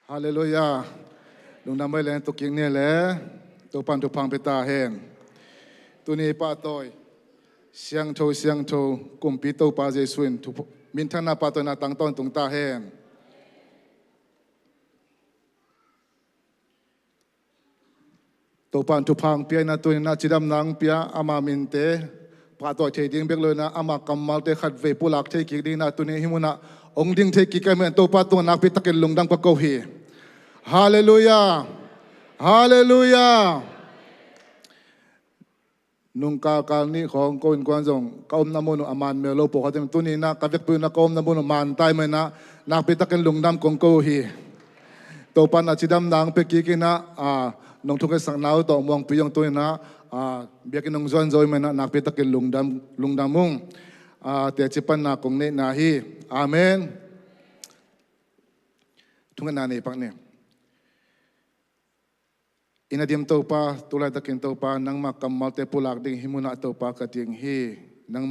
Hallelujah. Lungdam bay len tuking ne le to pan to phang peta hen. Tu ni pa toy. Siang tho kumpi to pa Jesuin tu min thana pa to na tang ton tung ta hen. To pan to phang pia na tu na chidam nang pia ama min te pa to thei ding bek lo na ama kamal te khat ve pulak thei ki ding na tu ni himuna ong ding thei ki ka men to pa to nak pi takin lungdam pa ko hi. Hallelujah. Hallelujah. Nung kakal ni khong ko in kwan jong kaom na mo no aman me lo po khatem tuni na kavek pu na kaom na mo no man tai me na nakpitaken lungdam kong ko hi to pan na chidam nang pe ki ki na nong thuke sang nau to mong pi yong tuni na biakin nong zon zoi me na nakpitaken lungdam mung te chipan na kong ne na hi amen thunga na ne pak ne inadim to pa tulad takin to pa nang makamal te pulak ding himuna to pa kating hi nang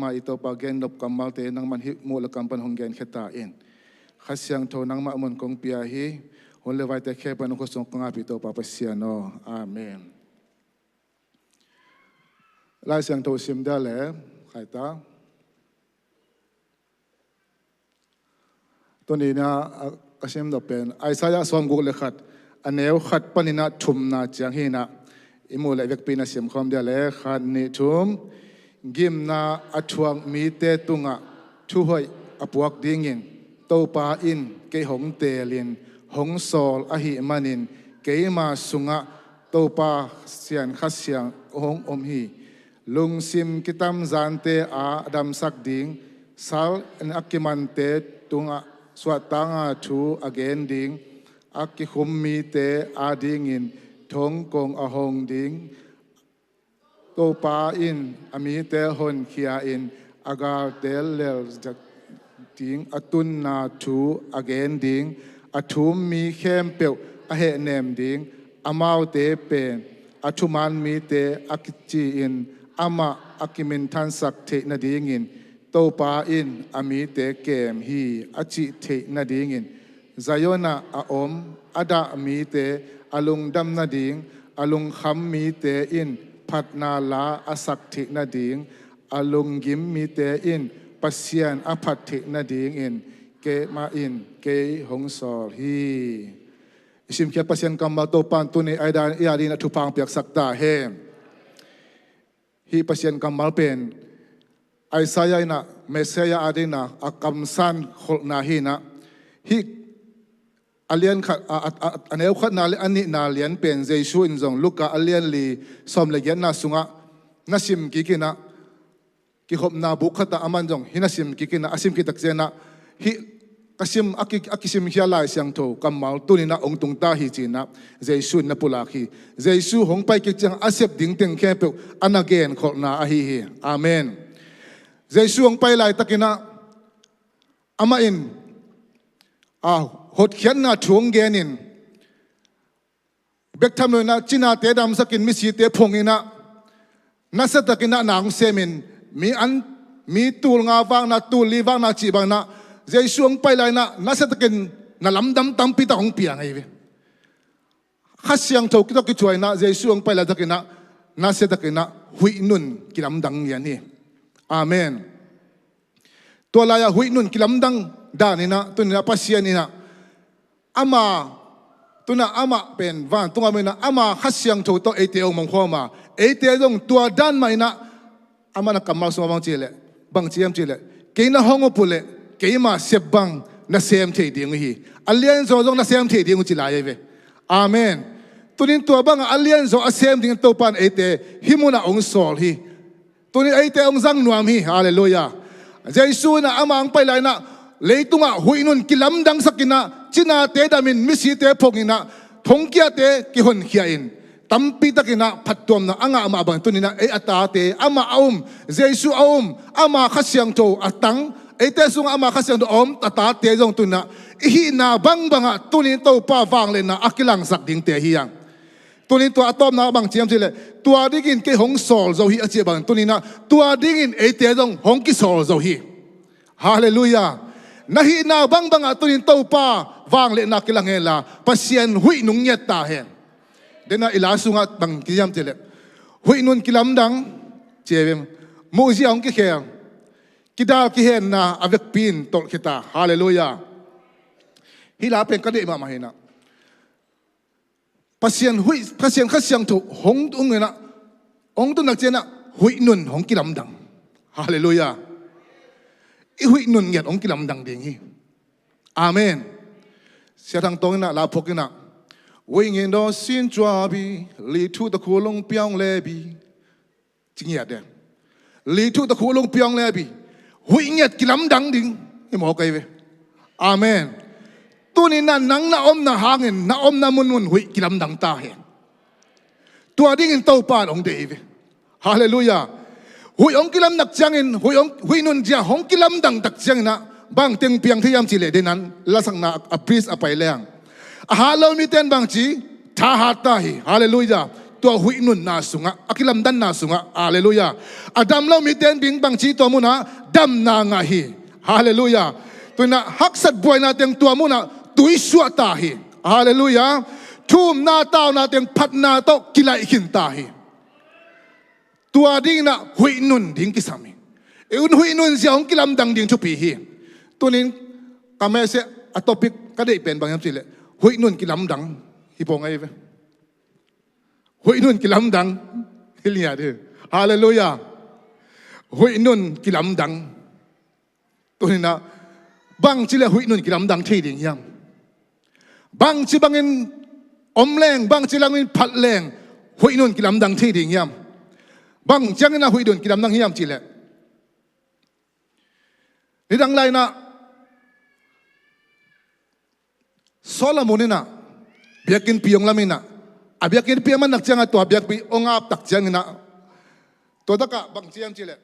ma ito pa gen nop kamal te nang man hi mo la kampan hong gen kheta in khasyang tho nang ma mon kong pia hi hon le vai te khe pan ko song kanga pi to pa pasiano amen lai sang to sim da le khaita to ni na kasem do pen Isaiah som gu le khat aneu khat panina thum na chang hi na imu le vek pina sim khom dia le khat ni thum gim na athuang mi te tunga thu hoi apuak dingin to pa in ke hong te lin hong sol a hi manin ke ma sunga to pa sian khasyang hong om hi lung sim kitam zante a adam sak ding sal an akimante tunga swatanga thu again ding aki khummi te adingin thong kong ahong ding to pa in ami te hon khia in agar tel lel ding atun na thu again ding athum mi khem pe a he nem ding amau te pen athuman mi te akichi in ama akimin than sak the na dingin to pa in ami te kem hi achi the na dingin Zayona aom ada mi te alung dam na ding alung kham mi te in patna la asak thi na ding alung gim mi te in pasian aphat thi na ding in ke ma in ke hong sol hi isim kya pasian kamba to pan tu ni aidan iari na thupang piak sakta he hi pasian kamal pen Isaiah na Messiah adina akamsan khol na hi na hi alian khat aneu khat na ani na lian pen Jesu in jong luka alian li som le gen na sunga nasim ki kina ki khop na bu khata aman jong hinasim ki kina asim ki takjena hi kasim akisim hia lai siang tho kamal tunina ong tung ta hi china Jesu na pulaki Jesu hong pai ki chang asep ding teng khe pe anagen khol na a hi amen Jesu hong pai lai takina ama in hot khian na thuang genin bek tham na china te dam sakin mi si te phongina nasatakina nang semin mi tul nga wang na tul li wang na chi bang na Jesuang pai lai na nasatakin na lamdam tampi ta hong piang ai ve khasyang tho ki to ki chuai na Jesuang pai lai takina nasatakina hui nun kilam dang yan hi amen to la ya hui nun kilam dang danina tunina pasianina ama tuna ama pen van tunga mena ama khasyang tho to ete ong khoma ete dong tua dan mai na ama na kamal so bang chile bang chiam chile ke na hongo pule ke ma sebang na sem the ding hi alian zo dong na sem the ding chi la ye ve amen tunin tua bang alian zo asem ding to pan ete himuna ong sol hi tunin ete ong zang nuam hi hallelujah Jesu na ama ang pai lai na leitunga huinun kilam dang sakina china te damin misi te phongina thongkia te ki hon khiain tampi takina phattom na anga ama bang tunina e ata te ama aum Jesu aum ama khasyang tho atang ete sung ama khasyang do om tata te jong tunna hi na bang banga tunin to pa wang le na akilang sak ding te hiang tunin to atom na bang chiam chile tua dingin ke hong sol zo hi achi bang tunina tua dingin ete jong hong ki sol zo hi hallelujah nahi na bang atunin tau pa wang le na kilangela pasien hui nung nyet ta hen dena ilasunga bang kiyam tele hui nun kilamdang chevem mu jiang ki khe kidal ki hen na avek pin tol kita hallelujah hila pen kade ma mahina pasien khasyang tu hong tung na ong tu nak chena hui nun hong kilamdang hallelujah i hui nun nget ong kilamdang ding hi amen sia thang tong na la phokina wing in do sin chwa bi li thu ta khulong pyong le bi ching ya de li thu ta khulong pyong le bi hui nget kilamdang ding hi mo kai ve amen tu ni na nang na om na hangin na om na mun hui kilamdang ta hen tua ding in tau pan ong de ve hallelujah hui ong kilam nak changin hui nun dia hong kilam dang tak chang na bang teng piang thiam chi le denan lasang na a priest a pai leng a halo mi ten bang chi tha ha ta hi hallelujah to hui nun na sunga akilam dan na sunga hallelujah adam lo mi ten bing bang chi to muna dam na nga hi hallelujah to na haksat boy na teng to muna tui suwa ta hi hallelujah thum na taw na teng phat na to kilai hin ta hi tua ding na hui nun ding kisami eun hui nun sia ong kilam dang ding chupi hi tunin kame se a topic kade pen bang yam chile hui nun kilam dang hi po ngai ve hui nun kilam dang hilia de hallelujah hui nun kilam dang tunina bang chile hui nun kilam dang thei ding yam bang chi bangin om leng bang chi langin phat leng hui nun kilam dang thei ding yam bang chang na hui dun kilam nang hiam chile ni dang lai na Solomon na biakin piong lamina abiakin piaman nak chang to biak pi ongap tak chang na to taka bang chiam chile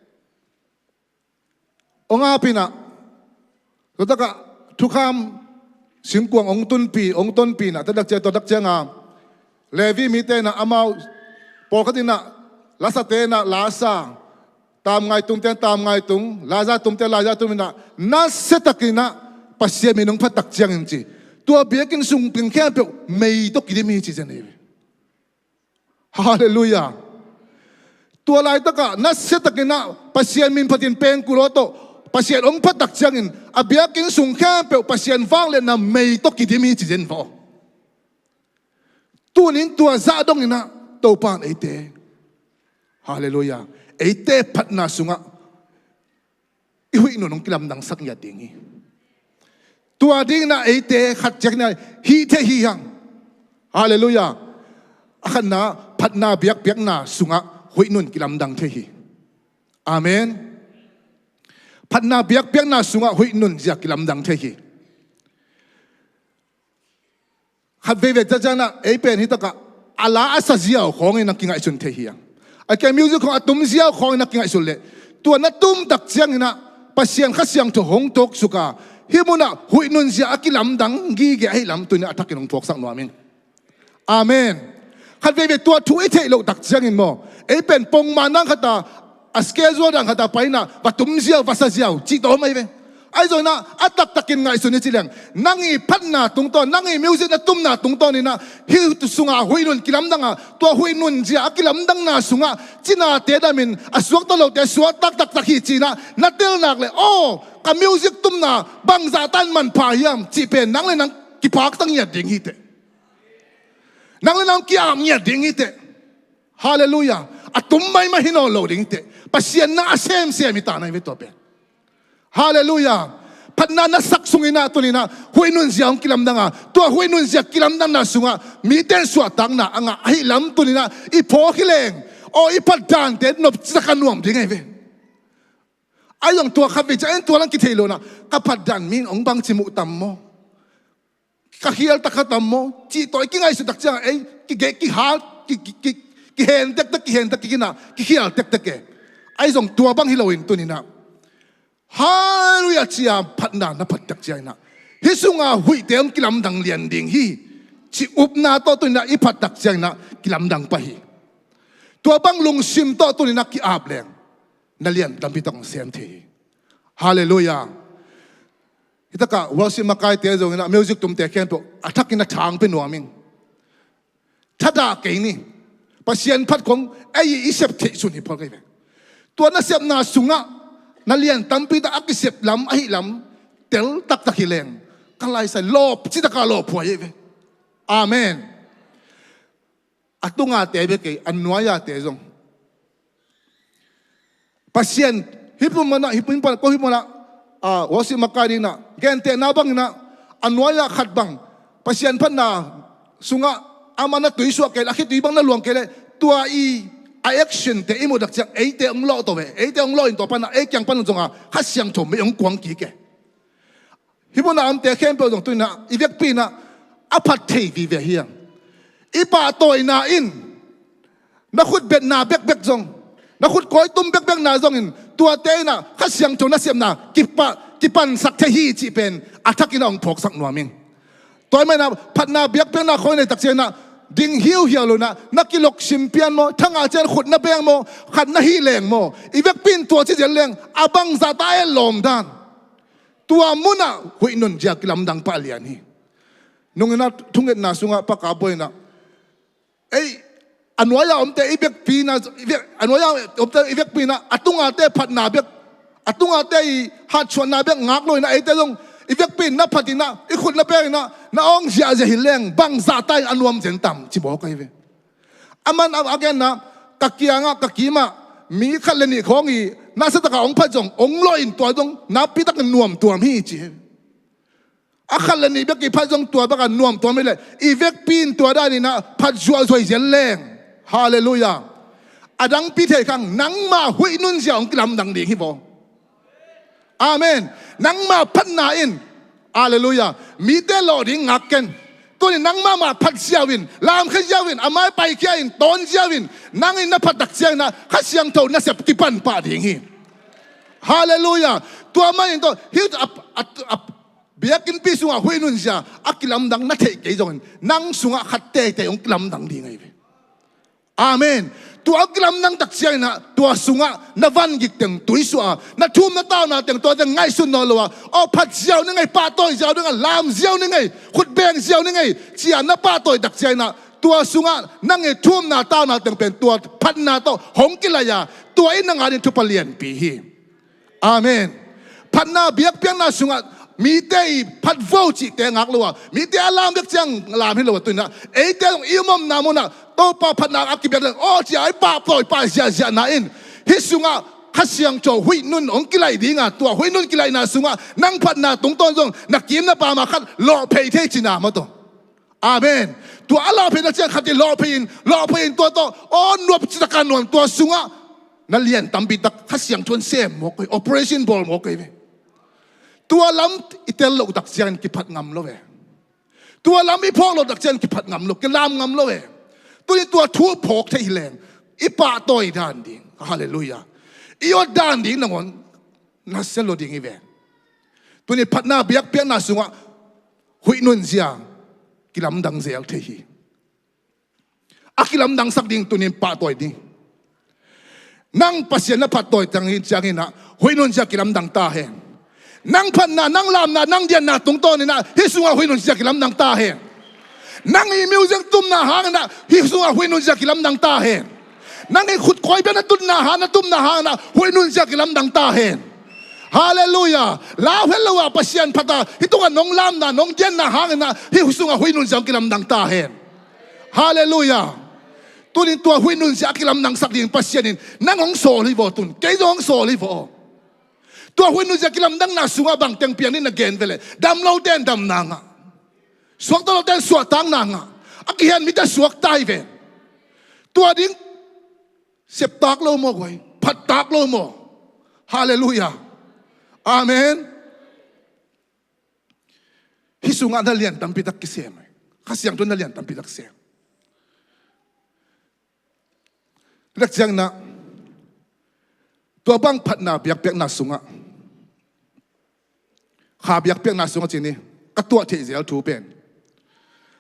ongapina to taka thukham simkuang ong ton pi na tadak che to dak changa levi mi te na amau pokatina lasa te na lasa tam ngai tung ten tam ngai tung laza tum te laza tum na setakina pasye minung phatak chiang inchi tua biakin sung ping kha pe mei to kidimi chi jane hallelujah tua lai taka setakina pasye min phatin pen kuloto pasye ong phatak chiang in abiakin sung kha pe pasye wang le na mei to kidimi chi jen vo tunin tua za dong ina to pan ite hallelujah ete patna sunga ihui no nong kilam dang sak ya dingi tua ding na ete khat jak na hi the hi hang hallelujah akan na patna biak biak na sunga hui nun kilam dang the hi amen patna biak biak na sunga hui nun ja kilam dang the hi khat ve ve ja na e pen hi taka ala asa jiao khong ina kinga chun the hi yang cái musicของatum ziaw khong na kinga sulle tua na tum dak chiang ina pasien khasyang to hong tok suka himuna hui nun zia akilam dang gi ge ai lam tuina atakin ong tok sang no amen amen khat ve tua thu e thei lo dak chiang in mo e pen pong manang khata aske zo dang khata paina wa tum ziaw wa sa ziaw chi to mai ve ai rồi na atak takin ngai suni chilang nangi phatna tung to nangi music na tum na tung to ni na hi tu sunga huinun kilam danga to huinun jia kilam dang na sunga china te damin asuak to lo te suak tak tak tak hi china na tel nak le oh ka music tum na bang za tan man pha yam chi pen nang le nang ki pak tang ya ding hi te nang le nang ki am ya ding hi te hallelujah atum mai ma hino lo ding te pasien na asem se mi ta nai ve to pen hallelujah patna na saksungina tunina huinun ziang kilam danga to huinun zia kilam dang na sunga mi ten suat tang na anga ai lam tunina i pho khileng o i padan te nop sakanuam dingai ve ai long to khabe cha en to lang ki thelo na ka padan min ong bang chimu tam mo ka hial takatam mo chi toy ki ngai su tak cha ei ki ge ki ha ki hen tek tek ki hen tek ki na ki hial tek tek ke ai long to bang hiloin tunina hallelujah chia patna na patak chia na hisunga hui tem kilam dang lian ding hi chi upna to tu na i patak chia na kilam dang pa hi to bang lung sim to tu na ki ap leng na lian dam bitong sem the hallelujah ฮิตกะวอลซิมาไกเตะจงนะมิวสิกตุ้มเตะแค่พวกอัฐกินทางเป็นหนัวมิงถ้าด่าเก่งนี่ภาษาพัดของไอ้อิเซปเทสุนิพอกันเลยตัวนั้นเสียบนาสุงะนั่นเลียนตั้มปีตาอักเสบลำไอ้ลำเตลตักตะกิเลงก็ไล่ใส่ลบจิตกาลบผัวเย่อาเมนอัตุงาเตะเบกอันนัวยาเตะจงภาษาฮิปมันนะฮิปมันก็ฮิปมันนะวอสิมาการินะแกนเตะนาบังนะอันนัวยาขัดบังภาษาพันนะสุงะอามันนะตุยสวกเกลอาคิตุยบังนะหลวงเกลตัวไอแอคชั่นเตะอิโมดักจังไอเตะองล้อตัวเวไอเตะองล้ออินตัวปันนะไอจังปันจงอ่ะฮัสยังถมไม่องกวางกี่แกฮิปนาอันเตะแค่เปล่าจงตุยนะอีเวกปีนะอภัตเทวีเวเฮียงอีป่าตัวน่าอินนักขุดเบ็ดนาเบ็กจงนักขุดก้อยตุ้มเบ็กนาจงอินตัวเตะนะฮัสยังจงนัสเซียมนะกิปันสักเทฮีจีเป็นอัฐกินองพกสักหน่วยมิงตัวไม่นะพัดนาเบียกเป็นนาคอยในตักเจนะดิ่งหิวเลยนะนักกิโลชิมเปียนโมทั้งอาจารย์ขุดนาเบียงโมขัดนาฮีแรงโมอีเวกปินตัวที่จะแรงอาบังซาตายลมดานตัวมุนะหุยนุนจากลำดังปาเลียนี่นุ่งนะทุ่งเงินนาสุงะปากกาบอยนะเอ้อันวายาอมเตอีเวกปีนะอันวายาอมเตอีเวกปีนะอัตุงอาเตพัดนาเบียกอัตุงอาเตฮัดชวนนาเบียกงักเลยนะไอเตลงอีเวกปีนับพัดนะอีขุดนาเบียกนะน้าองเสียจะหิเลงบังซาตายอันวมเจนต่ำจิบอกกันเวอามันอาแกนนะตะเกียงตะกี้มามีขันเลนี่ของอีน่าสตะกาองพัดจงองลอยตัวจงนับปีตะกันนวมตัวมีจีอาขันเลนี่เบกี้พัดจงตัวตะกันนวมตัวไม่เลยอีเวกปีนตัวได้นี่นะพัดชัวสวยเจนแรงฮาเลลูยาอดังปีเทคังนังมาหุยนุนเสียงกลัมดังดีฮิบออาเมนนังมาพัดนาอินฮาเลลูยามีเตลอดิ้งงักกันตัวนี้นังมาพัดเสียวินลามขึ้นเสียวินอามาไปเขียนตอนเสียวินนังอินนับพัดดักเสียงนะข้าเสียงเท่านั้นเสียกิปันป่าดิ่งฮิฮาเลลูยาตัวมาอินตัวฮิวเบียกินปีสุงะหุยนุนเสียอักลำดังนัทเกยจงนังสุงะขัดเตะองกลำดังดีไงอาเมนตัวอักลำดังตักเสียนะตัวสุงะนัวันกิเต็งตุยสัวนัทุ่มนัต้านาเต็งตัวจะง่ายสุดนอลัวเอาพัดเสียวนึงไงป้าต้อยเสียวนึงไงลามเสียวนึงไงขุดแบงเสียวนึงไงเสียนับป้าต้อยตักเสียนะตัวสุงะนั่งไงทุ่มนาต้านาเต็งเป็นตัวพัดนาโตหงกิลายาตัวไอ้นางอาดินทุปเลียนปีฮีอาเมนพัดนาเบียกเปียงนาสุงะมีเตยพัดโวจิเตงักลัวมีเตยลามเด็กจังลามให้ลัวตุนนะเอเตยอิมมนามุนะโตปาพัดนาอักกิเบียงโอ้ที่ไอ้ป้าปล่อยป้าเสียนาอินฮิสุงะข้าเสียงโจหุยนุนองกิไลดีงาตัวหุยนุนกิไลนาสุงะนั่งพัดนาตรงต้นจงนักกิมนาปามาคัดรอเพย์เทจินามาตัวอาเมนตัวอัลลอฮ์เพย์นักเจ้าขัดรอเพย์ตัวโตโอ้นวบจิตการนวลตัวสุงะนั่นเลียนตั้มบิดักข้าเสียงชวนเซมโมกโอเปอเรชั่นบอลโมกตัวลำอิเตลโลดักเซียนกิพัดงำโลเวตัวลำอีพอกโลดักเซียนกิพัดงำโลกิลามงำโลเวตัวนี้ตัวทั่วพอกที่แรงอีป่าต่อยดานดิ่งฮาเลลูยาอีอดดานดิ่งนั่งวันนัสเซโลดิ่งอีเวตัวนี้พัดนาเบียกเปียกนาสุงะหุยนุนเสียกิลามดังเสียเทียอากิลามดังสักดิ่งตัวนี้ป่าต่อยดิ่งนั่งปัสเซียนนับพัดต่อยจังหินนะหุยนุนเสียกิลามดังตาเฮงนั่งพันนานั่งลามนานั่งเดียนนาตรงต้นนี่นะฮิสุงะหุยนุนจากกิลำดังตาเฮนั่งอีมิวจังตุ้มนาหางนะฮิสุงะหุยนุนจากกิลำดังตาเฮนั่งอีขุดคอยเป็นตุ้มนาหานะตุ้มนาหางนะหุยนุนจากกิลำดังตาเฮฮาเลลูยาลาวเฮลวาปัสยันพัตตาฮิตุกันน้องลามนาน้องเดียนนาหางนะฮิสุงะหุยนุนจากกิลำดังตาเฮฮาเลลูยาตัวนี้ตัวหุยนุนจากกิลำดังสักดิ่งปัสยันินนั่งของโซลิโวตุนเกยจงโซลิโวตัวหุ่นนุ่งจะกิลำดังนาสุงะบังเต็งเปียนี่นักเกนเวลดำเราเต้นดำนางะสวกตัวเราเต้นสวกตังนางะอักเห็นมิตรสวกตายเวตัวดิ้งเสพตากโลโมกไว้พัดตากโลโมฮาเลลูยาอาเมนฮิสุงะนั่นเลียนตั้มปิดักกิเสียไหมข้าเสียงจนนั่นเลียนตั้มปิดักเสียเล็กเสียงนะตัวบังพัดนาเบียกเปียกนาสุงะขาเบียกเปียกนาสุงะจีนี่ก็ตัวเทียเสียถูเป็น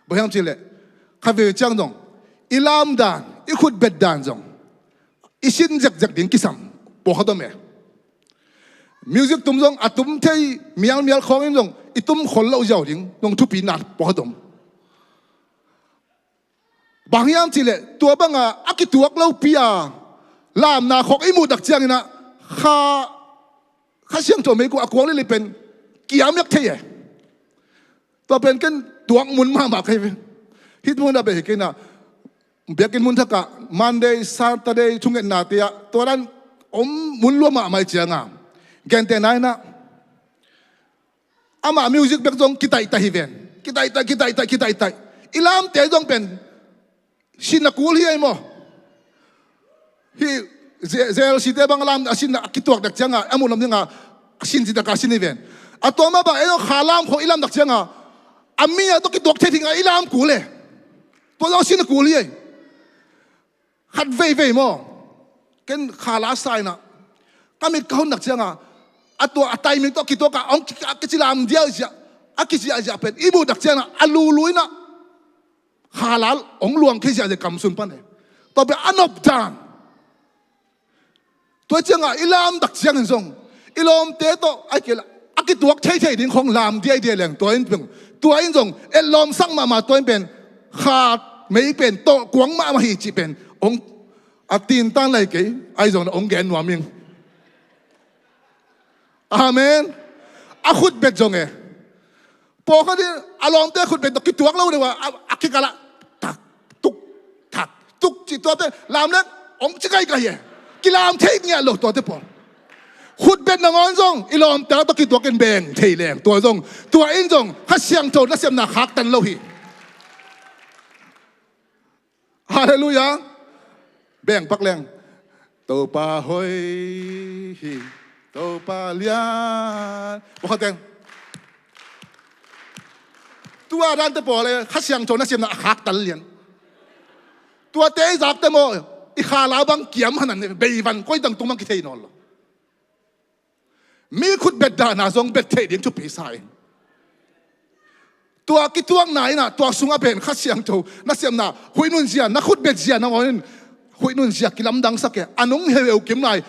บ่ยังจีเลยข้าเวจังจงอิลามดานอิขุดเบ็ดดานจงอิชินจักดิ่งกิสัมบอกเขาตัวเม music tum zong atum thei mial khong im zong itum khol lo jaw ding nong thu pi nat po dom bangyam chile tua banga akituak lo pia lam na khok imu dak chiang ina kha siang to me ko akwang le pen kiam yak thei to pen ken tuang mun ma kai hit mun da be ke na bekin mun thaka Monday Saturday chungen na tia to ran mun lo ma mai chianga gente nai na ama music bek jong kitai ta hiven kitai ilam te jong pen sinakul hi mo hi zel si te bang lam asin kituak dak changa amulam nga sin si ka sin hiven atoma ba eno khalam kho ilam dak changa amia to kituak the thinga ilam kule to lo sinakul hi khat vei mo ken khala sai na kamit kahon dak changa atwa timing to kito ka ong kichilam dia sia akisi aja pen ibu dak chana aluluina halal ong luang khisia je kamsun pan to be anop dan to changa ilam dak chiang song ilom te to akila akituak thei ding khong lam dia leng to in peng to in song elom sang ma to in pen khat mei pen to kwang ma hi chi pen ong atin tan lai ke ai song ong gen wa ming Amen. Akut bet jonge. Pokok dia alom te akut bet dok kituak lau dewa akikala tak tuk citu apa lam lek ong cikai kaya kilam tei nya lo to te pol. Khut bet nangon zong ilom te dok kituak ken beng tei leng to zong tua in zong hasyang to na sem na hak tan lo hi. Hallelujah. Beng pak leng. To pa hoi hi. Tô pa lian, bukan teng. Tua dan te pole, khasiang chona siam na hak tal lian. Tua te zak te mo, ikhala bang kiam hanan beivan koi dang tumang kitay nol. Mi khut bedda na zong bed te ding chu pisai. Tua kituang na ina, tua sunga ben khasiang cho, na siam na hui nun sia, na khut bed sia na ngoin hui nun sia kilam dang sak ya. Anong heu kim nai.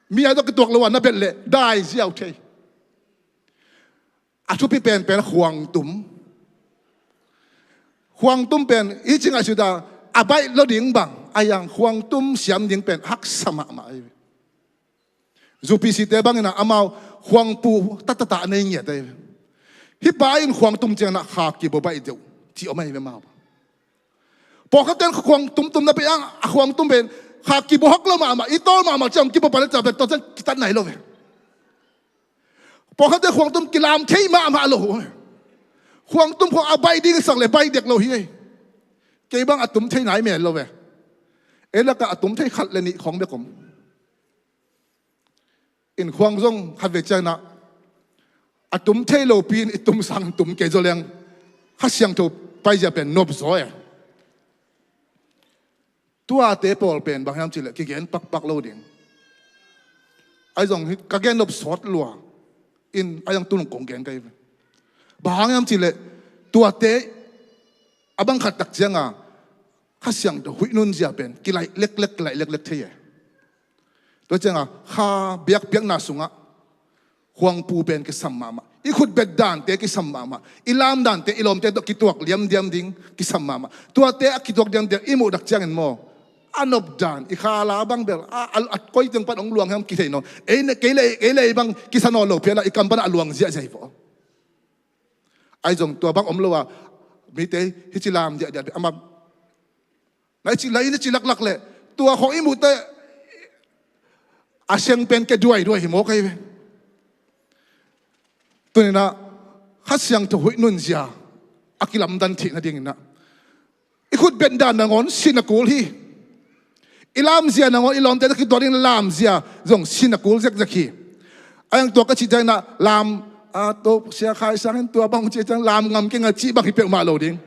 Mia to ketuak lawan na belle dai ziau thei atu pi pen huang tum pen I chinga suda abai lo ding bang ayang huang tum siam ding pen hak sama ma zupi si te bang na amau huang pu ta nei nge te hi pa in huang tum chang na ha ki bo bai deu chi o mai me ma po ka ten huang tum na pe ang huang tum pen hak ki bohok lo ma itol ma cham ki bo pala cha to chen kitan nai lo ve po kha te khwang tum kilam thei ma lo khwang tum kho abai ding sak le bai dek lo hi ke bang atum thei nai me lo ve ela ka atum thei khat le ni khong be kom in khwang zong khat ve cha na atum thei lo pin itum sang tum ke zo leng ha siang to pai ja pen nop zo tua te pol pen bang ham chile ki gen pak lo ding ai jong ka gen lop sot lua in ayang tulung kong gen kai bang ham chile tua te abang khat tak janga khasyang do hui nun jia pen ki lai lek thei to janga ha biak na sunga huang pu pen ke samma ma I khut bet dan te ki samma ma ilam dan te ilom te do kituak liam diam ding ki samma ma tua te akituak diam diam imu dak chang en mo anop dan ikhala bang bel at koi teng pat ong luang ham ki thei no ke le bang ki sano lo phela ikam ban aluang zia zai fo ai jong tua bang om lo wa mi te hi chilam dia ama nai chi lai ni chi lak le tua kho imu te aseng pen ke duai hi mo kai tunina khasyang to hui nun zia akilam dan thi na ding na ikhut ben dan nangon sinakul hi ilam zia nangon ilom te ki dorin lam zia zong sinakul zek zakhi ayang to ka chi jang na lam to sia khai sang to bang chi jang lam ngam ke nga chi bang hi pe ma lo ding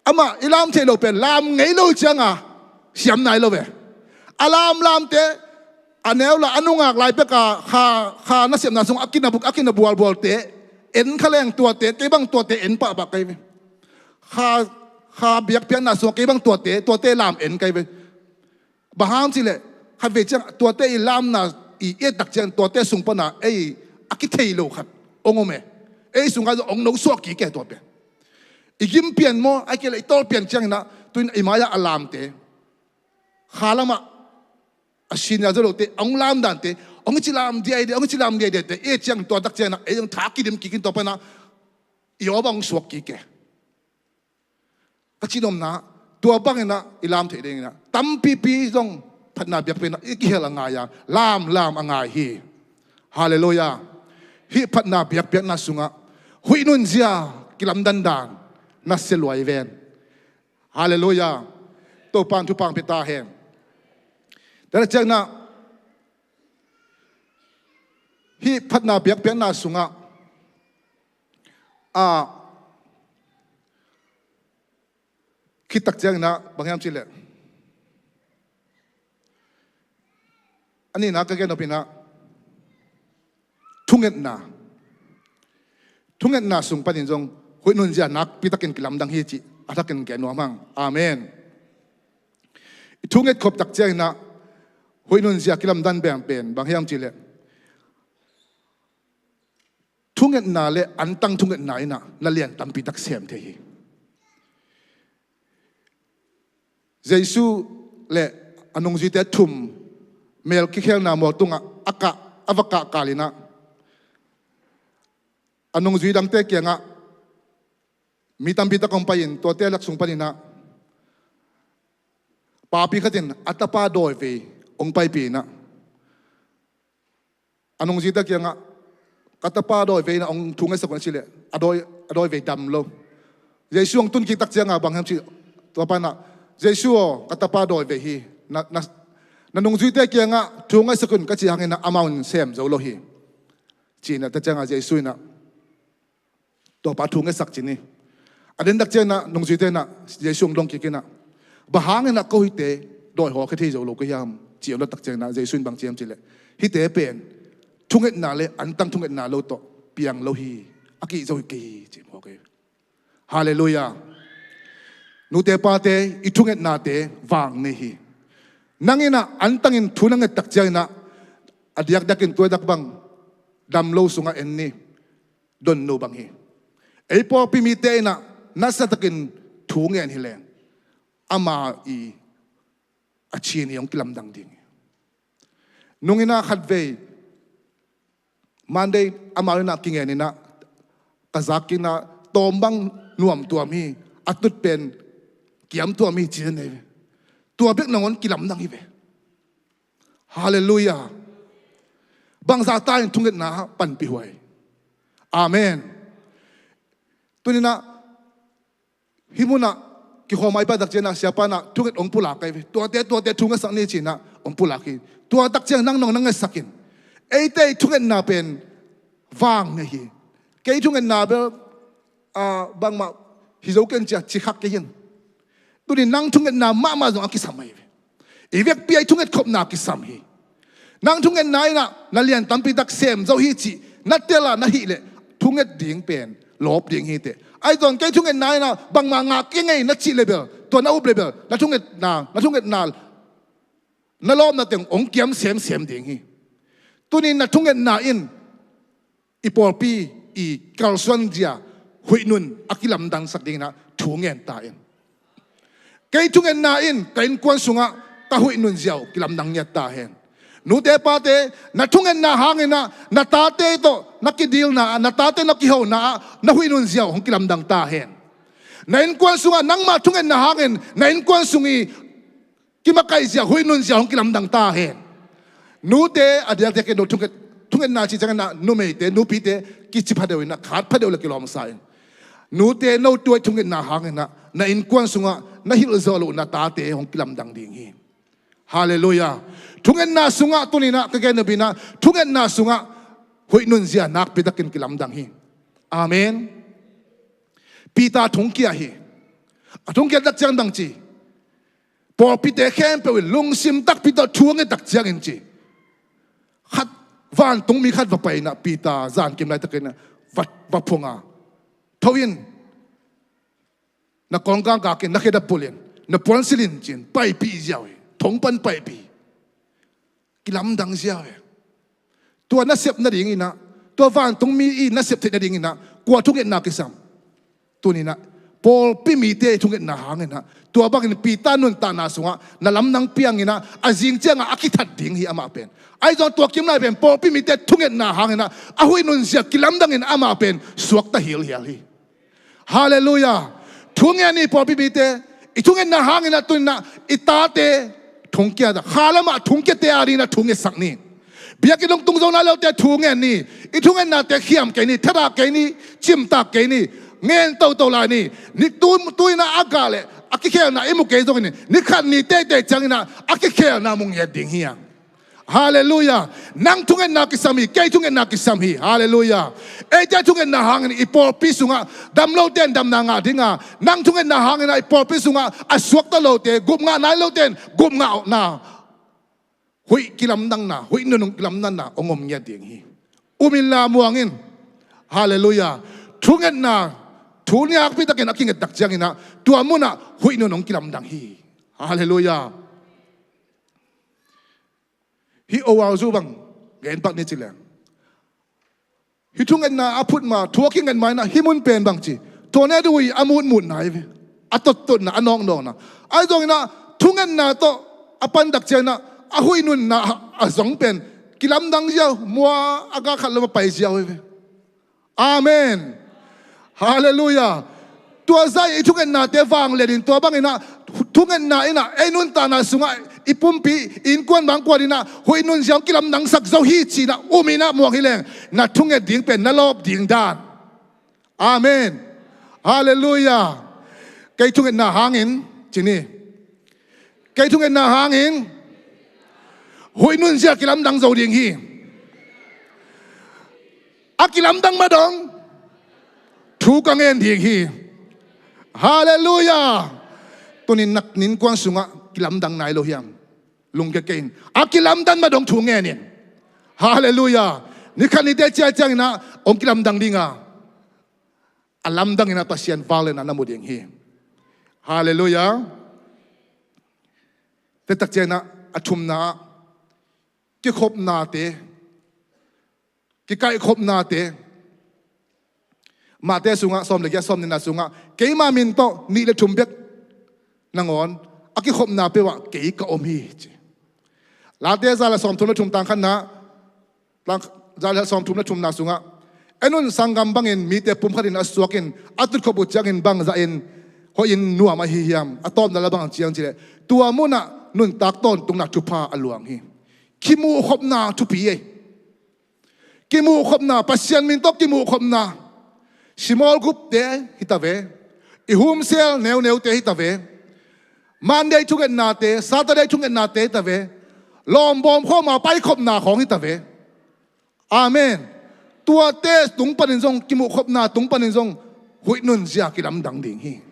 ama ilam the lo pen lam ngei lo changa siam nai lo ve alam lam te anel la anungak lai pe ka kha na siam na song akina bual te en khaleng tua te ke bang tua te en pa ba kai kha biak pian na so ke bang tua te lam en kai ve baham chi le ขัดเวจังตัวเตยลามน่ะอีตักจังตัวเตสุงปนะอากิเทยโลขัดองค์เมสุงกันองค์นกสวกีแก่ตัวเปอีกิมเปลี่ยนโมไอเกลไอตัวเปลี่ยนจังนะตุนไอมายาอลามเตขาลามะอาชินยาจะโลเตองลามดันเตองจิลามเดียเดองจิลามเดียเดเตจังตัวตักจังนะยังทักกิมกินตัวปนะยอบังสวกีแก่ก็ชินมนะตัวบังนะอิลามเทเดงนะตั้มปีจงพัฒนาเบียกเป็นอีกเฮลังไงยาลามอังไงฮีฮาเลลูยาฮีพัฒนาเบียกน่าสุงะหุยนุนเจียกิลามดันน่าเสลวยเวนฮาเลลูยาตัวปังทุปังเปตาเฮมแต่ละเจ้านะฮีพัฒนาเบียกน่าสุงะคิดตักเจ้านะบางอย่างจิเลอันนี้นะก็แค่นพินะทุ่งเงินนาสุงปนินจงหุยนุนเจียนักพิทักษ์กิลำดังฮีจิอาทักษ์แก่นัวมังอาเมนทุ่งเงินขบตักเจ้านะหุยนุนเจียกิลำดันแบ่งเป็นบางอย่างจิเลทุ่งเงินนาเลอันตั้งทุ่งเงินนานะนั่นเลียนตั้มพิทักษ์เสียมเทฮีเยซูเลอันงจิเตทุมเมลคิเคลนาโมตุงอวกะกาลินะอันนงจุยดังเตเกียงมีตัมพิตะกงไปยินตัวเตลักสุงปนินะปาปีขัดินอัตปาโดยเวองไปปีนะอันนงจุยตะเกียงอัตปาโดยเวนะองทุงไอสกุลชิเลอโดยเวดำโลเยซูองตุนกิตักเจียงบางแห่งชิตัวปานะเยซูอัตปาโดยเวฮีนั่นนงจุยเตเกียงทุงไอสกุลก็จีหังเงินอามาอุนเซมโจโลฮีจีน่ะตะเจียงเยซูนะตัวปาทุงไอสักจีนี่อันเดนดักเจนะนงจุยเตนะเยซูลงกิกินะบะหางเงินก็ฮิเตโดยหัวแค่ที่โจโลก็ยามจีเอาตักเจนะเยซูบางเจียมจีเลยฮิเตเป็นทุงเงินนาเลยอันตั้งทุงเงินนาโลโตเปียงโลฮีอากิโจฮิกีจีโอเคฮาเลลูยานูเตปาเตอิทุงเงินนาเตวางนี่ฮีนั่งอินะอันตั้งอินทุนังเงตักเจนะอดียกดักินตัวดักบังดำโลสุงะเอ็นนี่ดนโนบังฮีไอพอพิมิเตนะนัสตักินทุงเงินฮิเลงอามาอาชีนี่ยงกิลำดังดิ่งนุ่งอินะขัดเวมันได้อามาเรนักกินเงินนี่นะกษักกินนะตอมบังนวมตัวมีอัตุดเป็นเกี่ยมตัวมีจีนเลยตัวเบ็กนอนกิลำดังอีเวฮาเลลูยาบางซาตายทุ่งเงินนาปันปีหวยอาเมนตัวนี้นะฮิมุนะกิขอไม่ไปดักเจนะเสียปานะทุ่งเงินองค์ปุลาไกตัวเตทุ่งเงินสักนิจินะองค์ปุลากิตัวดักเจนั่งนองนั่งเงินสักินไอ้เตทุ่งเงินนาเป็นวางไงฮีเกยทุ่งเงินนาเป็นบางมาฮิโซเกนจะจิคักเกยินตัวนี้นั่งทุ่งเงินนามาจงอากิสามให้อีเวกปีไอทุ่งเงินขบนากิสามให้นั่งทุ่งเงินนายนะนั่นเรียนตั้มปีดักเซมเจ้าฮิจินัดเตล่านัดฮิเลทุ่งเงินดิ่งเป็นลบดิ่งฮิเตไอตอนเกยทุ่งเงินนายนะบางมางาเกยไงนัดจิเลเบลตัวนับอุบเลเบลนัดทุ่งเงินนานัดลบนัดเต็งองเกียมเสียมดิ่งฮิตัวนี้นัดทุ่งเงินนาอินอีปอลปีอีกาลสวนเจียหุยนุนอากิลำดังสักดิ่งนะทุ่งเงินตาอินเกยทุ่งเงินนาอินเกยกวนสุงะตาหุยนุนเจียวกิลำดังเนียตาเฮนนูเตปาเตนัทุ่งเงินนาหางเงินนาตาเตโตนักกิดีลนาตาเตนักกิโหนาหุยนุนเจียวของกิลำดังตาเฮนในกวนสุงะนังมาทุ่งเงินนาหางเงินในกวนสุงีกิมาไกเจียวหุยนุนเจียวของกิลำดังตาเฮนนูเตอดียกเตเกโดทุ่งเงินนาชิจังนะนูเมเตนูปีเตกิจิพัดเดวินะขาดพัดเดวละกิโลมสายนูเตโนตัวทุ่งเงินนาหางเงินในกวนสุงะนาฮิลโซลูนาตาเตของกิลำดังดิ่งฮีฮาเลลูยาทุ่งเงินนาสุงะตัวนี้นะก็แค่นบีนะทุ่งเงินนาสุงะหุยนุนเสียนักไปตะกินกิลำดังฮีอาเมนปีตาทุ่งเกียฮีทุ่งเกียดักจังดังจีพอปีเตะเข้มไปลุงซิมตักปีตาทุ่งเงินดักจังอินจีขัดวันตรงมีขัดว่าไปนะปีตาจานกิมไรตะกินนะวัดพงาทวินนักกองกลางกากินนักเขตปุเรนนักพลสิลินจินไปปีเจ้าทงปันไปปี kilam dang sia ve tua na sep na ding ina tua van tung mi i na sep the na ding ina kwa thung et na kisam tu ni na Paul pi mi te thung et na hang ina tua bak in pi ta nun ta na sunga na lam nang piang ina azing changa akithat ding hi ama pen ai zon tua kim na pen Paul pi mi te thung et na hang ina a hui nun sia kilam dang in ama pen suak ta hil hi hallelujah thung ya ni Paul pi mi te I thung et na hang ina tu na itate thung kia da khalama thung ke te ari na thung e sak ni bia ki long tung zo na lo te thung en ni I thung en na te khiam ke ni thara ke ni chim ta ke ni ngen to la ni tu na agale akikhe na imu ke zo ni khan ni te chang na akikhe na mung ye ding hiang hallelujah nang thung en na ki sami ke thung en na ki sami hallelujah e ja thung en na hang ni ipol pisunga dam lo ten dam na nga dinga nang thung en na hang na ipol pisunga aswak ta lo te gup nga nai lo ten gup nga na hui kilam dang na hui nunung kilam nan na ongom nya ding hi umin la muangin hallelujah thung en na thunyak pi takin aking tak chang ina tua muna hui nunung kilam dang hi hallelujah hi owaw zu bang gen pak ni chilang hi thung en na aput ma thuaking en mai na himun pen bang chi to ne dui amut mut nai ve atot tot na anong no na ai dong na thung en na to apan dak chen na a hui nun na azong pen kilam dang jiao mua aga khallo pai jiao ve amen hallelujah tua zai I thung en na te wang le din to bang ina thung en na ina enun ta na sunga ipumpi in kwan bang kwa dina hui nun jiao kilam dang sak zo hi chi na umina mo hileng na thung e ding pen na lob ding dan amen hallelujah kai thung en na hangin chini kai thung en na hangin hui nun jiao kilam dang zo ding hi akilam dang madong thu kang en ding hi hallelujah tunin nak nin kwang sunga kilam dang nai lo hiam lung ke kein akilam dan madong thu nge nin hallelujah ni khani de cha chang na ong kilam dang dinga alam dang ina pasian valen na mu ding hi hallelujah te tak chena athum na ki khop na te ki kai khop na te ma te sunga som le ya som ni na sunga ke ma min to ni le thum bek nangon aki khop na pe wa ke ka om hi la te za la som thum na thum tang khan na lang za la som thum na thum na sunga enun sangam bangin mi te pum kharin aswakin atut khobu changin bang za in ho in nuwa ma hi hiam atom na la bang chiang chile tua muna nun tak ton tung na thupa aluang hi kimu khop na thupi e kimu khop na pasien min to kimu khop na small group te hitave I hawhzel neu te hitave Monday thung en na te Saturday thung en na te hitave lom bom kho ma pai khop na khong hitave amen tua te tung panin jong kimu khop na tung panin jong hui nun zia kilam dang ding hi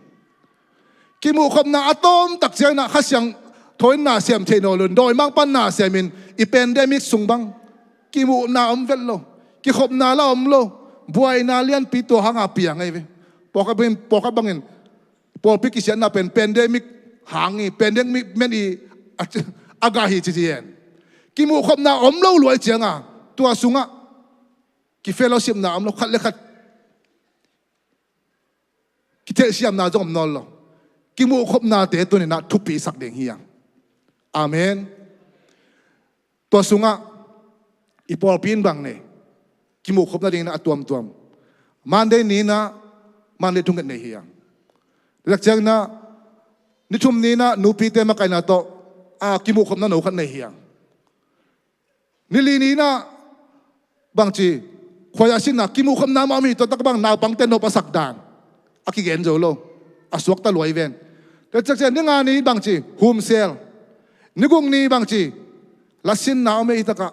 kimu khop na atom tak chang na khasyang thoin na sem the no lun doi mang pan na semin I pandemic sung bang kimu na om vel lo ki khop na la om lo buai na lian pi to hanga piang ai ve poka bangin pol pi ki na pen pandemic hangi pandemic men I aga hi chi yen kimu khop na om lo loi changa tua sunga ki fellowship na om lo khat le khat ki te siam na jom nol lo kimu khop na te to ni na thupi sak deng hi yang amen tua sunga I pol pin bang ne kimu khop na ding na atuam Monday ni na Monday thung ne hi yang lak chang na ni thum ni na nu pi te ma kai na to a kimu khop na no khat ne hi yang ni li ni na bang chi khoya sin na kimu khop na ma mi to tak bang na pang te no pasak dan aki gen zo lo aswak ta loi ven te chak chen ni nga ni bang chi hawhzel ni gung ni bang chi lasin na me itaka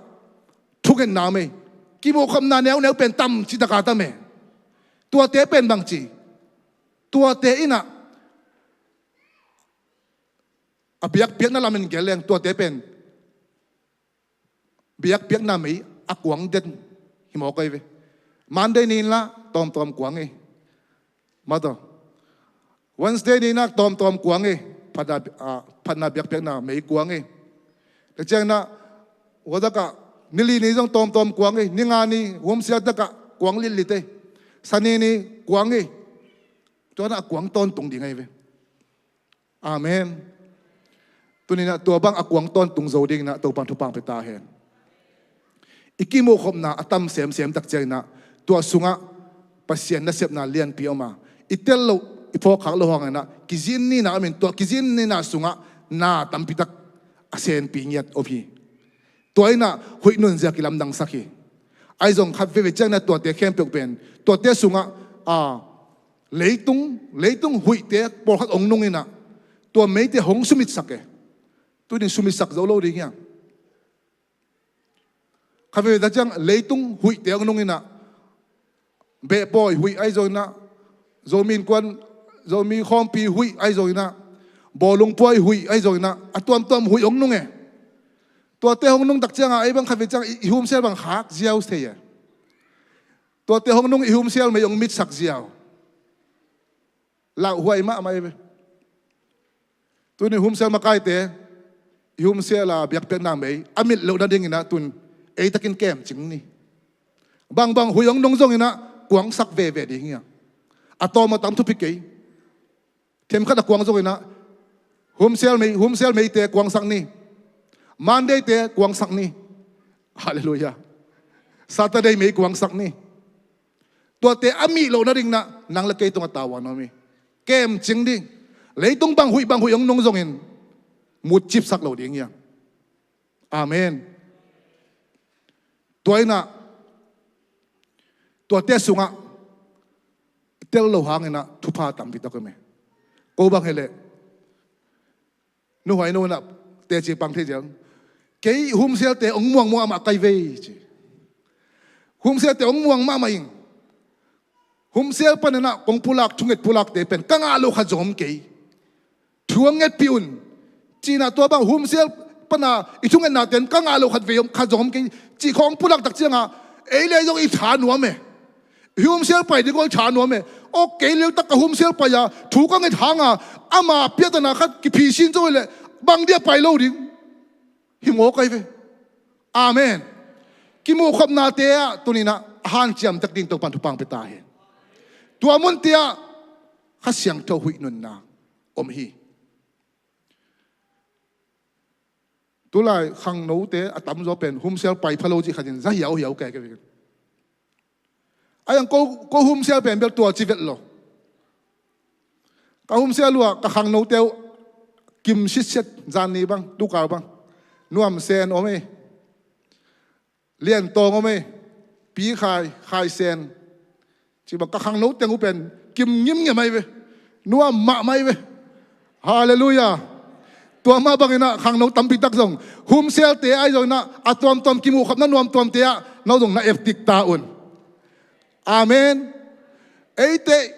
thugen na me kimu khop na neu pen tam chi taka ta me tua te pen bang chi tua te ina BIAKPIAK na lamin geleng tua te pen BIAKPIAK na me akwang den himo kai ve Monday ni la tom kwang e mato Wednesday ni na tom kwang e phana BIAKPIAK na me kwang e le chang na wada ka nili ni jong tom tom kuang ni nga ni hum sia da ka kuang lil lite sani ni kuang to na kuang ton tung ding ai ve amen tunina to bang akuang ton tung zo ding na to pang thu pang pe ta hen ikimo khom na atam sem sem tak chai na to sunga pasien na sep na lian pi oma itel lo ipo khak lo hang na kizin ni na amen to kizin ni na sunga na tampitak asen pi nyat opi toina huinun zia kilam dang sakhi ai jong khat ve chang na to te khem pek pen to te sunga leitung hui te por khat ong nung ina to mei te hong sumit sake tu din sumit sak zo lo ring yang khat ve da chang leitung hui te ong nung ina be boy hui ai zo na zo min kwan zo mi khom pi hui ai zo na bolung poi hui ai zo na atuam tom hui ong nung to te hong nung dak chang ai bang khat ve chang i hum sel bang khak ziaw the ya to te hong nung i hum sel me ong mit sak ziaw la huai ma mai be tu ni hum sel ma kai te hum sel la biak pe na mai amit lo da ding ina tun ei takin kem ching ni bang bang hui ong nung zong ina kuang sak ve ve ding ya atom tam thu pikei them khat kuang zong ina hum sel me te kuang sak ni Monday te kuang sak ni hallelujah Saturday me kuang sak ni to te ami lo na ding na nang la kei tung atawa no mi kem ching ding leitung bang hui ong nong zong in mut chip sak lo ding ya amen toina to te sunga tel lo hang ina thupa tam pi ta ko me ko bang hele nu hai no na te chi pang the jang kei hum sel te ong muang mo ma kai ve chi hum sel te ong muang ma ma ing hum sel panana kong pulak thunget pulak te pen kanga lo kha jom ke thuang nget piun china to bang hum sel pana I thunget na ten kanga lo khat ve kha jom ke chi khong pulak tak chenga ei le jong I tha nuam me hum sel pai de ko tha nuam me o ke le tak ka hum sel pa ya thu ka nget hanga ama piatana khat ki phi sin zo le bang dia pai lo ding hi mo kai ve amen ki mo khop na te tunina han chiam tak ding to pan thu pang pe ta he tua mun tia kha siang tho hui nun na om hi tu lai khang no te atam zo pen hum sel pai phalo ji khatin za hiao hiao kai ke ayang ko hum sel pen bel tua chi vet lo ka hum sel lua ka khang no te kim sit set zan ni bang tu ka bang nuam sen ome lian tong ome pi khai sen chỉ bảo các khang nấu tiếng u pen kim nhím nghe mai về nuông mạ mai về hallelujah tua ma bang ina khang nấu tam pi tak zong hum sel te ai rồi na atom tom kim u khap na nuam tom te a nấu zong na eftik ta un amen ei te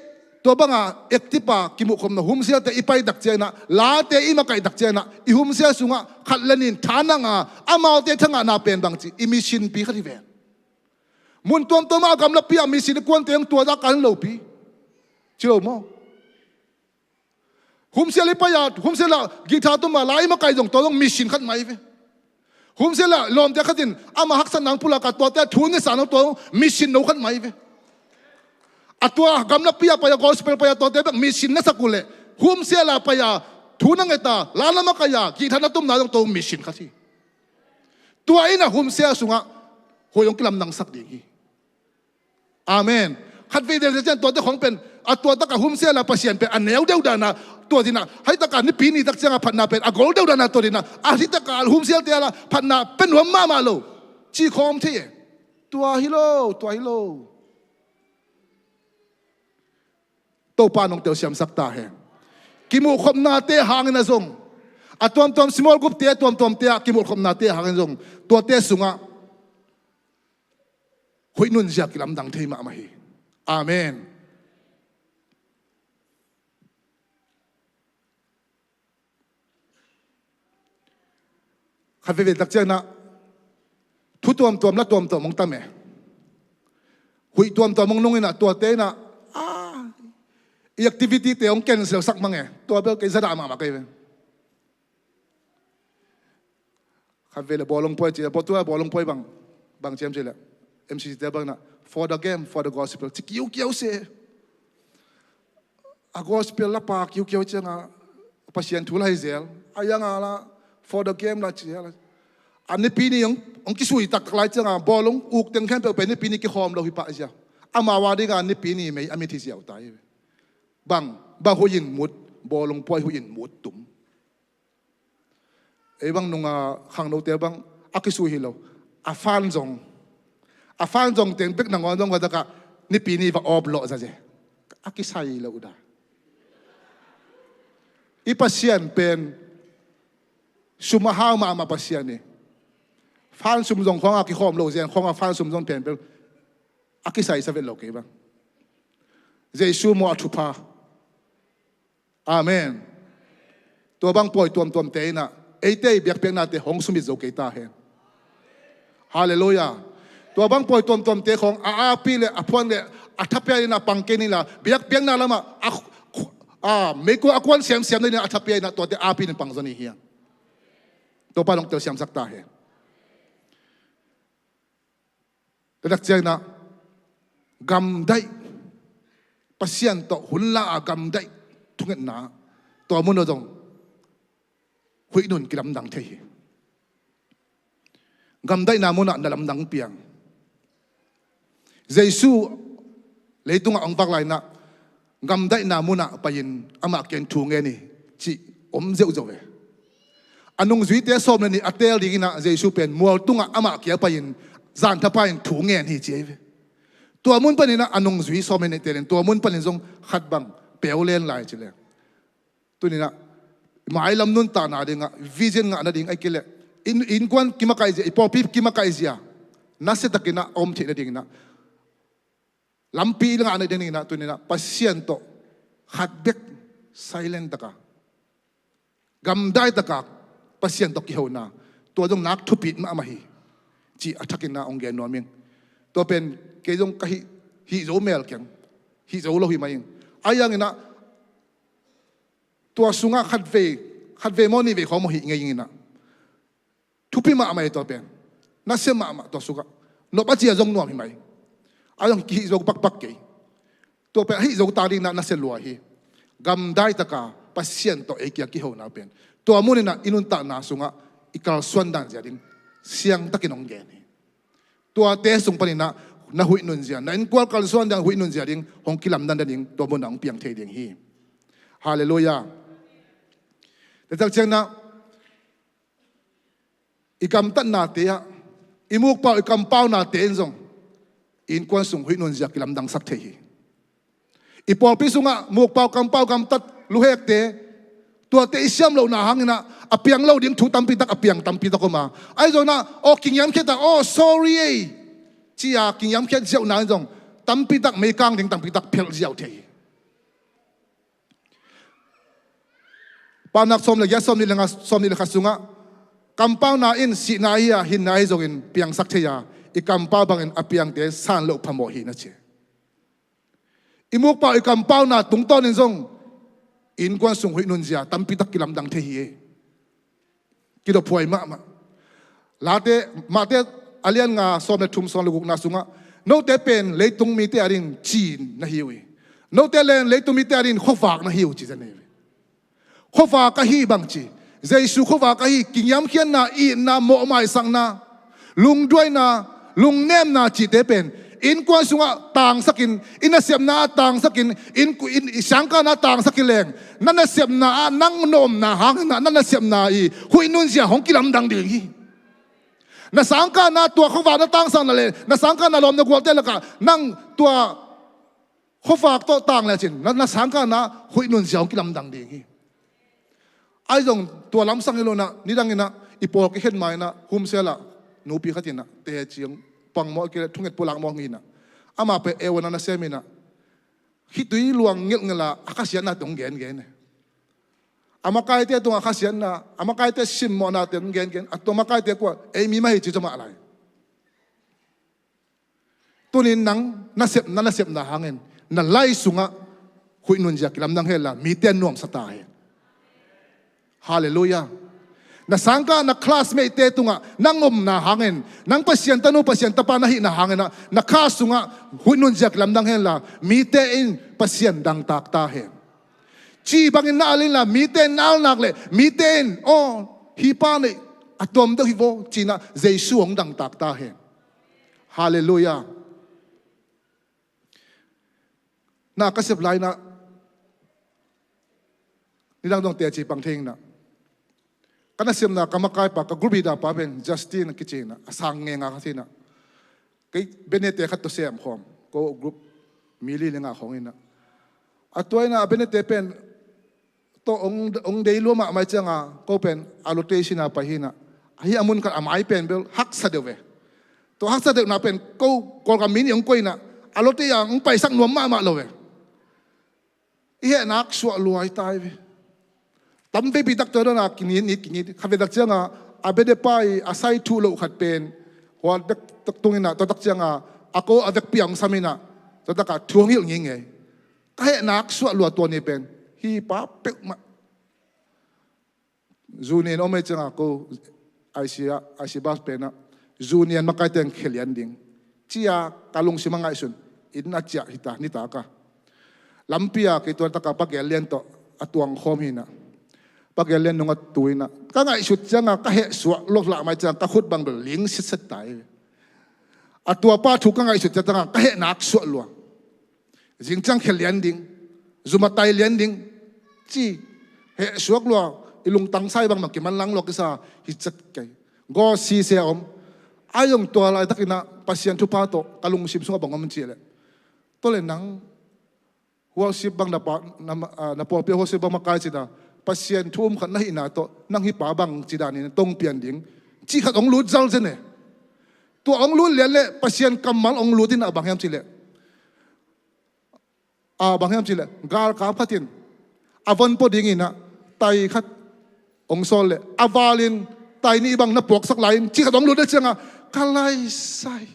tua bang a ektipa kim u khom na hum sel te ipai dak che na la te I ma kai dak che na I hum sel sunga khat lanin thana nga amau te thanga na pen bang chi emission pi khati ve mun tuam toma gam la pia mi sin kwan teng tua da kan lo pi chilo mo hum se le pa ya hum se la githa to ma lai ma kai jong to jong mi sin khat mai ve hum se la lom te khatin ama hak san nang pula ka to te thun ne san to mi sin no khat mai ve atwa gam la pia pa ya gospel pa ya to te mi sin na sakule hum se la pa ya thun ang eta la la ma ka ya githa na tum na jong to mi sin khati tua ina hum se sunga hoyong kilam nang sak ding amen khat ve de chen to te khong pen a to ta ka hum se la pasien pe an neu deu dana to dina hai ta ka ni pi ni tak changa phatna pen a gol deu dana to dina a hi ta ka hum se te la phatna pen hom ma lo chi khom the tua hi lo to pa nong te siam sak ta he ki mu khom na te hang na zong a tom small group te tom te ki mu khom na te hang zong to te sunga hui nun zia kilam dang thei ma ma hi amen khat ve tak chana thu tom la tom mong ta me hui tom mong nong ina to te na activity te ong cancel sak mange to bel ke zada ma kai ve khát về là bỏ lông poi chỉ bỏ tua bỏ lông poi bằng chém chỉ là MC thế bằng na for the game for the gospel chỉ kiêu se a gospel la pa kiêu chăng à pasien thul hawhzel ayang ala for the game la chỉ là anh ấy pini ông cái suy tắc lại chăng à bỏ lông uk tiếng khen pe ni pini cái hòm đâu hi pa cha ama đi cái ni pini mấy ami thi diệu tai bằng huyin mut bỏ lông poi huyin mut tum ấy bằng nung khang đầu tiên bằng cái suy hi lo a phan zong tiếng biết năng ngon zong cái ni pini và ob lo ra je cái sai lo da i pasien pen sumahau ma pasien ni phan sum zong khong cái khom lo zen khong phan sum zong pen cái sai sa vet lo ke bang Giêsu mo thupa amen tua bang poi tuam te na ei te biak na te hong sumit zo ke ta hen hallelujah tua bang poi tuam te khong a pi le a phon le a thapya na pangke ni la biak na lama mấy cô quan xem đây là tháp bia na tôi để áp in bằng gì hiang tôi bắt đầu xem sắc ta hè tôi đặt chơi na gam day pasien to hun la gam day thung ngân na tôi muốn nói rằng huy nôn cái làm đắng thế gam day na muốn na làm đắng piang Giêsu lấy tung ông bác lại na ngam đại na muna payin ama ken thung ni chi zeu zo ve anung zui te som ni atel ding na Giêsu pen mual tunga ama kia payin zan tha payin thung hi che ve tua mun panin na anung zui som ni te len tua mun panin zong khat bang peu len lai chi le tu ni na mai lam nun ta na dinga vision nga na ding ai kele in kwan kimakai je ipopip kimakai zia na se takina om the na ding na lampi lang ana din na tunina pasien to hatbek silent taka gamdai taka pasien to kiho na to jong nak thupit ma ma hi chi athakin na ong gen no min to pen ke jong ka hi zo mel kyang hi zo lo hi mai ayang na to sunga khatve mo ni ve khom hi ngai na thupi ma mai to pen na se ma to suka no pa chi jong no hi mai ayong ki zo pak ke to pe hi zo ta ding na se lua hi gam dai taka pasien to e kia ki ho na pen to amun na inun ta na sunga ikal swan dan ja ding siang takinong gen ni to te sung panina na hui nun ja na in kwal kal swan dang hui nun ja ding hong kilam dan ding to mon ang piang the ding hi hallelujah te tak chang na ikam tan na te ya imuk pa ikam pau na te en zong in quan sung hui nun jak lam dang sak the hi ipol pi sunga muk pau kam tat lu hek te tua te isiam lo na hangina apiang lo ding thu tampi tak apiang tampi tak ma ai zo na o kingyam kheta o sorry ei chia kingyam khet zeu na jong tampi tak me kang ding tampi tak phel zeu the panak som le ya som ni lenga som ni le khasunga kampau na in si na ya hin na zong in piang sak the ya ikampa bangin apiang te san lo phamo hi na che imuk pa ikampau na tung ton in zong in kwan sung hui nun zia tampi tak kilam dang the hi ki do phoi ma late mate alian nga som le thum son luguk na sunga no te pen leitung mi te arin chin na hiwi no te len leitung mi te arin khofak na hiu chi zane khofa ka hi bang chi Giêsu khofa ka hi kingyam khian na i na mo mai sang na lungdoi na lungnem na chi te pen in kwa sunga tang sakin ina siam na tang sakin in sangka na tang sakin leng nana siam na nang nom na hang na nana siam na i hui nun sia hong kilam dang ding hi na sangka na tua khowa na tang sang na le na sangka na lom na gwal te la ka nang tua khowa to tang la chin na sangka na hui nun sia hong kilam dang ding hi ai jong tua lam sang ilo na ni dang ina ipol ke hen mai na hum sela nupi khatina te chiang pang mo ke thunget pulak mo ngina ama pe ewana na semina hitui luang ngel ngela akasian na tong gen ama kai te tong akasian na ama kai te sim mo na ten gen atoma kai te ko e mi ma hi chi chama lai tunin nang na sep na hangen na lai sunga huinun ja kilam nang hela mi ten nuam sata he hallelujah na sangka na classmate te tunga nangom na hangin nang pasien tanu pasien tapanahi na hangin na kasunga hunun jak lamdang hela mite in pasien dang tak ta he chi bangin na alin la mite nal nakle mite in hi pa ni atom do hivo china jesu ong dang tak ta he hallelujah na kasep lai na nidang dong te chi pang thing na kana sim na kamakai pa ka grupi da pa ben Justin kitchen na asang nge nga kasi na kay benete khat to sem khom ko group mili lenga khongina atoy na benete pen to ong dei luma mai changa ko pen allocation na pa hina hi amun ka amai pen bel hak sa dewe to hak sa de na pen ko ka min yung koi na allote yang pai sak nuam ma lo we ihe nak su luai tai we tampe pi doctor na kini khabe dak changa abede pai asai thu lo khat pen wa dak tungina to dak changa ako adak piang samina to dak thuang hil ngi nge ka nak su lu to ni pen hi pa pe ma zunin ome changa ko aisia bas pena zunian makai teng khelian ding chia kalung simangai sun idna chia hita ni ta ka lampia ke to ta ka pa gelian to atuang khom hina pagelen nung at tuina ka nga isut changa ka he suwa lok la mai chang ka khut bang bel ling sit set tai atua pa thu ka nga isut changa ka he nak suwa lo jing chang khel lian ding zuma tai lian ding chi he suak lo ilung tang sai bang makiman lang lo kisa hi chat kai go si se om ayong to la takina pasien thu pa to kalung sim sunga bang om chi le to le nang worship bang na po pe worship bang makai chi da pasien thum khat na ina to nang hi pa bang chidani tong pian ding chi khat ong lut zal jene to ong lut le le pasien kamal ong lutin abang yam chile bang yam chile gal ka phatin avon po ding ina tai khat ong sol le avalin tai ni bang na pok sak lain chi khat ong lut changa kalai sai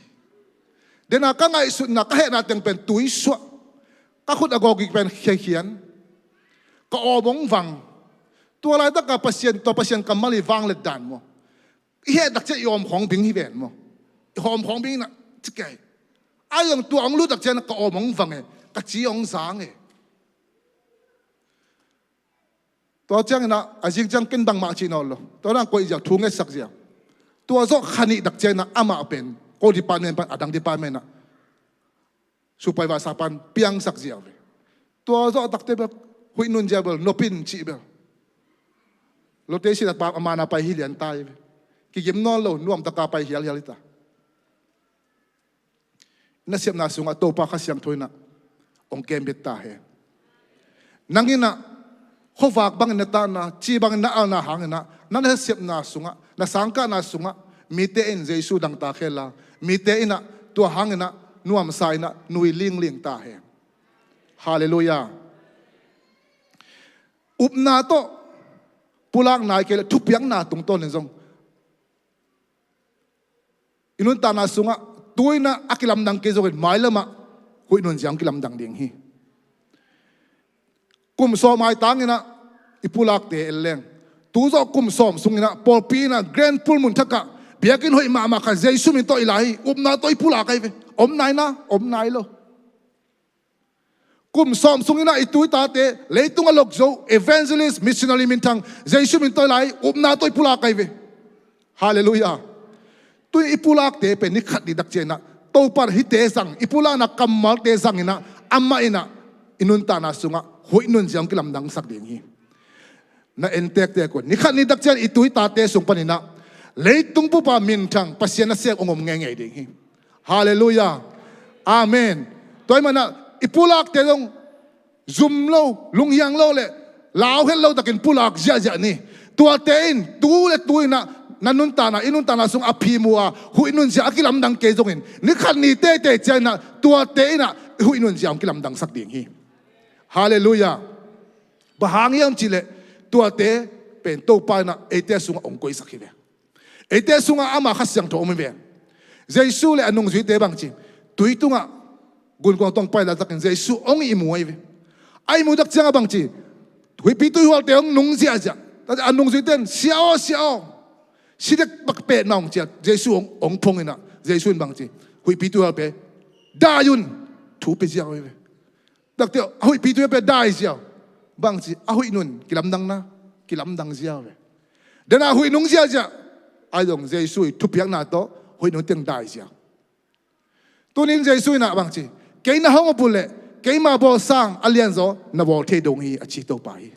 dena ka ngai su na ka he na teng pen tui swa ka khut agogi pen khian ka obong wangตัวอะไรตั้งกับpasien kamal i wang le dan mo ihe dak che yom khong bing hi ben mo hom khong bing na chikai ayong tuang lu dak chen ka omong wang e ka chi ong sang e to chang na ajing chang kin bang ma chi no lo to na ko ja thung e sak ja to zo khani dak chen na ama pen ko department pan adang department na supervisor pan piang sak ja to zo dak te ba hui nun ja bel nopin chi bel lo te si pa amana pa hilian tai ki gem no lo nuam ta ka pa hial ita na siap na sunga to pa khasyang thoina ong kem bit ta he nangina khowak bang na ta na chi bang na al na hang na siap na sunga na sangka na sunga mite en jesu dang ta khela mite ina to hang na nuam sai na nui ling ta he hallelujah upna to pulang nai ke thu piang na tung ton zong inun ta na sunga tuina akilam dang ke zong mai lama hui nun jang kilam dang ding hi kum so mai tangina ipulak te eleng tu zo kum som sungina polpina grand pul mun thaka biakin hoi ma ka jesu min to ilahi upna to ipulak kai om nai lo kum som sungina itui ta te leitung alok zo evangelist missionary mintang jesu min toy lai upna toy pula kai ve hallelujah tu ipulak te pe ni khat di dak chena to par hi te sang ipula na kamal te sang ina amma ina inun ta na sunga hoi nun jang kilam dang sak ding hi na entek te ko ni khat ni dak chen itui ta te sung panina leitung pu pa mintang pasien na sek ongom nge ding hi hallelujah amen toy mana ipulak te dong zoom lo lungyang lo le lao hen lo takin pulak ja ni tua tein tu le tuina nanun ta na inun ta na sung api mua hu inun ja akilam dang ke jongin ni khan ni te chana tua teina hu inun ja akilam dang sak ding hi hallelujah bahang yam chile tua te pen to pa na ete sung ong koi sakhive ete sunga ama khasyang to omi ve jesu le anung zui te bang chi tuitunga gun ko tong pai la takin jesu ong i muai ve ai mu dak changa bang chi hui pi tu hol te ong nung sia ja ta anung zui ten siao sidak bakpe nong chia Jesu ong phong ina Jesu bang chi hui pi tu pe da yun thu pe jiao ve dak te hui pi tu pe dai jiao bang chi a hui nun kilam dang jiao ve dena hui nung jiao ja ai dong Jesu thu piang na to hui nun teng dai jiao tunin Jesu na bang chi ke na hong pule ke ma bo sang alian zo na bo the dong hi a chi to pai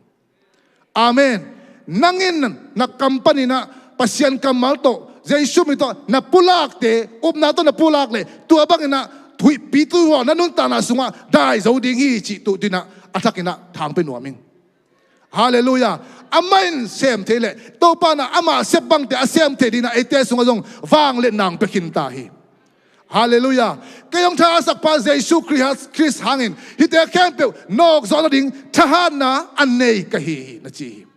amen nangin na company na pasyan kamal to Jesu mi to na pulak te na to na pulak le tu abang na thui pi tu ho na nun ta na sunga dai zo ding hi chi tu tina athakina thang pe nuaming hallelujah amen sem te le to pa na ama sepang te asem te dina ete sunga jong wang le nang pe kin ta hi hallelujah kayong tha sak pa Jesu Christ hangin hite camp nok zo ding thahan na anei ka hi na chi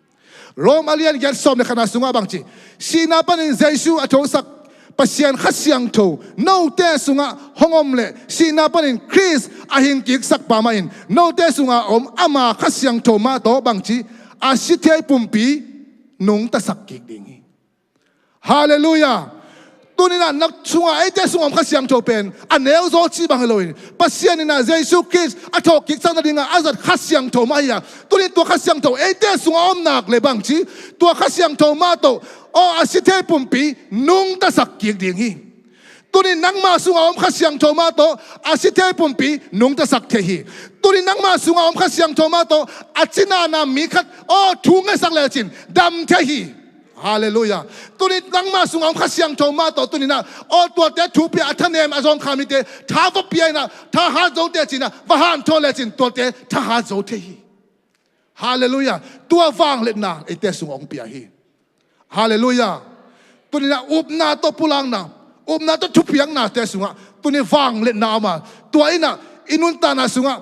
Rom alian get som le khana sunga bang chi sina panin Jesu atho sak pasien khasyang tho no te sunga hongom le sina panin Chris ahin kik sak pa ma in no te sunga om ama khasyang tho ma to bang chi asithai pumpi nung ta sak kik ding hallelujah tunina nak sunga ite sunga khasyang tho pen anel zo chi bang loin pasien na Jesu Christ atho kik sang na dinga azat khasyang tho ma ya tunin to khasyang tho ite sunga om nak le bang chi to khasyang tho ma to o asithai pumpi nung ta sak kik ding hi tunin nang ma sunga om khasyang tho ma to asithai pumpi nung ta sak the hi tunin nang ma sunga om khasyang tho ma to achina na mi khat o thunga sak le chin dam the hi hallelujah tunit nang ma sunga om khasyang tho ma to tunina o to te thu pi athanem azong khamite tha va pi na tha ha zo te china va han tho le chin to te tha ha zo the hi hallelujah tua wang le na ete sunga ong pi hi hallelujah tunina upna to pulang na upna to thu piang na te sunga tuni wang le na ma tua ina inun ta na sunga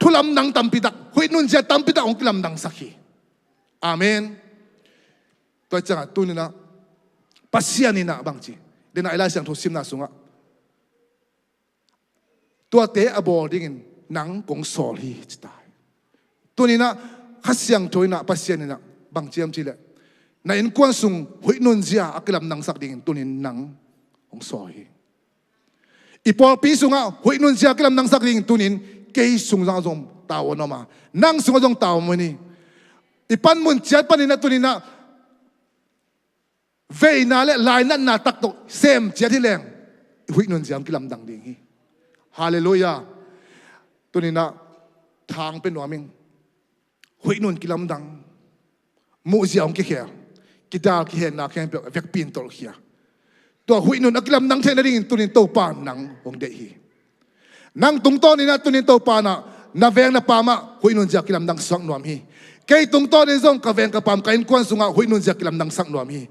thulam nang tampitak hui nun ja tampitak ong kilam nang sakhi amen to changa tunina pasiani na bangchi dena ila sang tho simna sunga tua te aboarding nang kong sol hi chitai tunina khasyang thoina pasiani na bangchi am chile na in kwan sung hui nun jia akilam nang sak ding tunin nang ong soi ipol pi sunga hui nun jia akilam nang sak ding tunin ke sung jang jong tawo no ma nang sung jong tawo mo ni ipan mun chat panina tunina vei na le lai na tak to sem chat hi leng hui nun jam kilam dang ding hi hallelujah tunina thang pe no ming hui nun kilam dang mu jiam ki khe kita ki hen na khen pe vek pin tol khia to hui nun akilam nang the na ring tunin to pa nang ong de hi nang tung to ni na tunin to pa na veng na pa ma hui nun ja kilam nang sang nuam hi kei tung to ni zong ka veng ka pam kain kwan sunga hui nun ja kilam nang sang nuam hi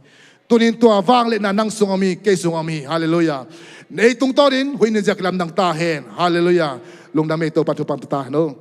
tunin to awang le na nang sungami kei sungami hallelujah nei tung to din hui nun ja kilam nang ta hen hallelujah lungdam e to patu pam ta no